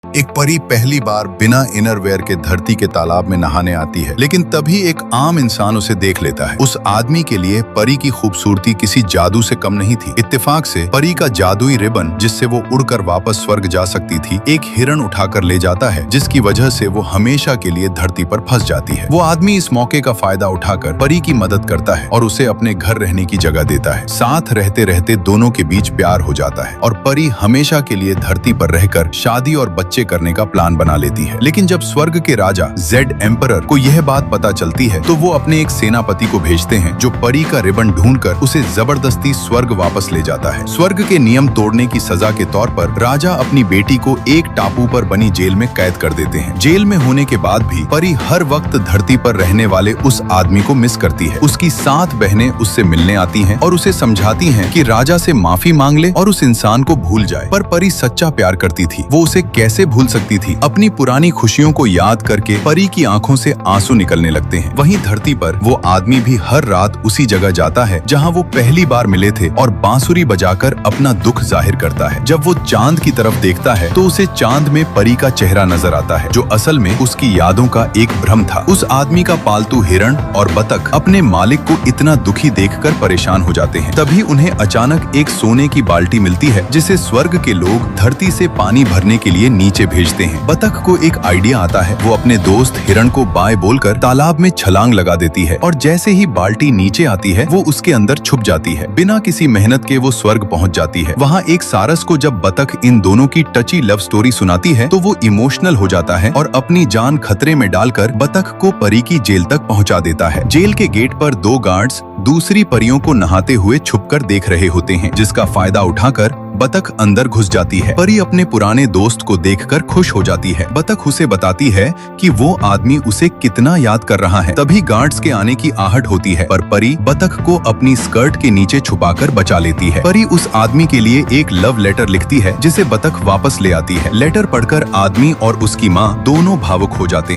एक परी पहली बार बिना इनरवेयर के धरती के तालाब में नहाने आती है, लेकिन तभी एक आम इंसान उसे देख लेता है। उस आदमी के लिए परी की खूबसूरती किसी जादू से कम नहीं थी। इत्तेफाक से परी का जादुई रिबन, जिससे वो उड़कर वापस स्वर्ग जा सकती थी, एक हिरण उठाकर ले जाता है, जिसकी वजह से वो हमेशा के लिए धरती पर फंस जाती है। वो आदमी इस मौके का फायदा उठाकर परी की मदद करता है और उसे अपने घर रहने की जगह देता है। साथ रहते रहते दोनों के बीच प्यार हो जाता है और परी हमेशा के लिए धरती पर रहकर शादी और बच्चे करने का प्लान बना लेती है। लेकिन जब स्वर्ग के राजा जेड एम्परर को यह बात पता चलती है, तो वो अपने एक सेनापति को भेजते हैं, जो परी का रिबन ढूंढकर उसे जबरदस्ती स्वर्ग वापस ले जाता है। स्वर्ग के नियम तोड़ने की सजा के तौर पर राजा अपनी बेटी को एक टापू पर बनी जेल में कैद कर देते हैं। जेल में होने के बाद भी परी हर वक्त धरती पर रहने वाले उस आदमी को मिस करती है। उसकी 7 बहनें उससे मिलने आती हैं और उसे समझाती हैं कि राजा से माफी मांग ले और उस इंसान को भूल जाए। पर परी सच्चा प्यार करती थी, वो उसे कैसे भूल सकती थी। अपनी पुरानी खुशियों को याद करके परी की आंखों से आंसू निकलने लगते हैं। वहीं धरती पर वो आदमी भी हर रात उसी जगह जाता है जहां वो पहली बार मिले थे और बांसुरी बजाकर अपना दुख जाहिर करता है। जब वो चांद की तरफ देखता है तो उसे चांद में परी का चेहरा नजर आता है, जो असल में उसकी यादों का एक भ्रम था। उस आदमी का पालतू हिरण और बतख अपने मालिक को इतना दुखी देखकर परेशान हो जाते हैं। तभी उन्हें अचानक एक सोने की बाल्टी मिलती है, जिसे स्वर्ग के लोग धरती से पानी भरने के लिए नीचे भेजते हैं। बतख को एक आइडिया आता है। वो अपने दोस्त हिरण को बाय बोलकर तालाब में छलांग लगा देती है और जैसे ही बाल्टी नीचे आती है, वो उसके अंदर छुप जाती है। बिना किसी मेहनत के वो स्वर्ग पहुंच जाती है। वहाँ एक सारस को जब बतख इन दोनों की टची लव स्टोरी सुनाती है, तो वो इमोशनल हो जाता है और अपनी जान खतरे में डालकर बतख को परी की जेल तक पहुंचा देता है। जेल के गेट पर 2 गार्ड्स दूसरी परियों को नहाते हुए छुपकर देख रहे होते हैं, जिसका फायदा उठाकर बतख अंदर घुस जाती है। परी अपने पुराने दोस्त को देखकर खुश हो जाती है। बतख उसे बताती है कि वो आदमी उसे कितना याद कर रहा है। तभी गार्ड्स के आने की आहट होती है, पर परी बतख को अपनी स्कर्ट के नीचे छुपाकर बचा लेती है। परी उस आदमी के लिए एक लव लेटर लिखती है, जिसे बतख वापस ले आती है। लेटर पढ़कर आदमी और उसकी माँ दोनों भावुक हो जाते हैं।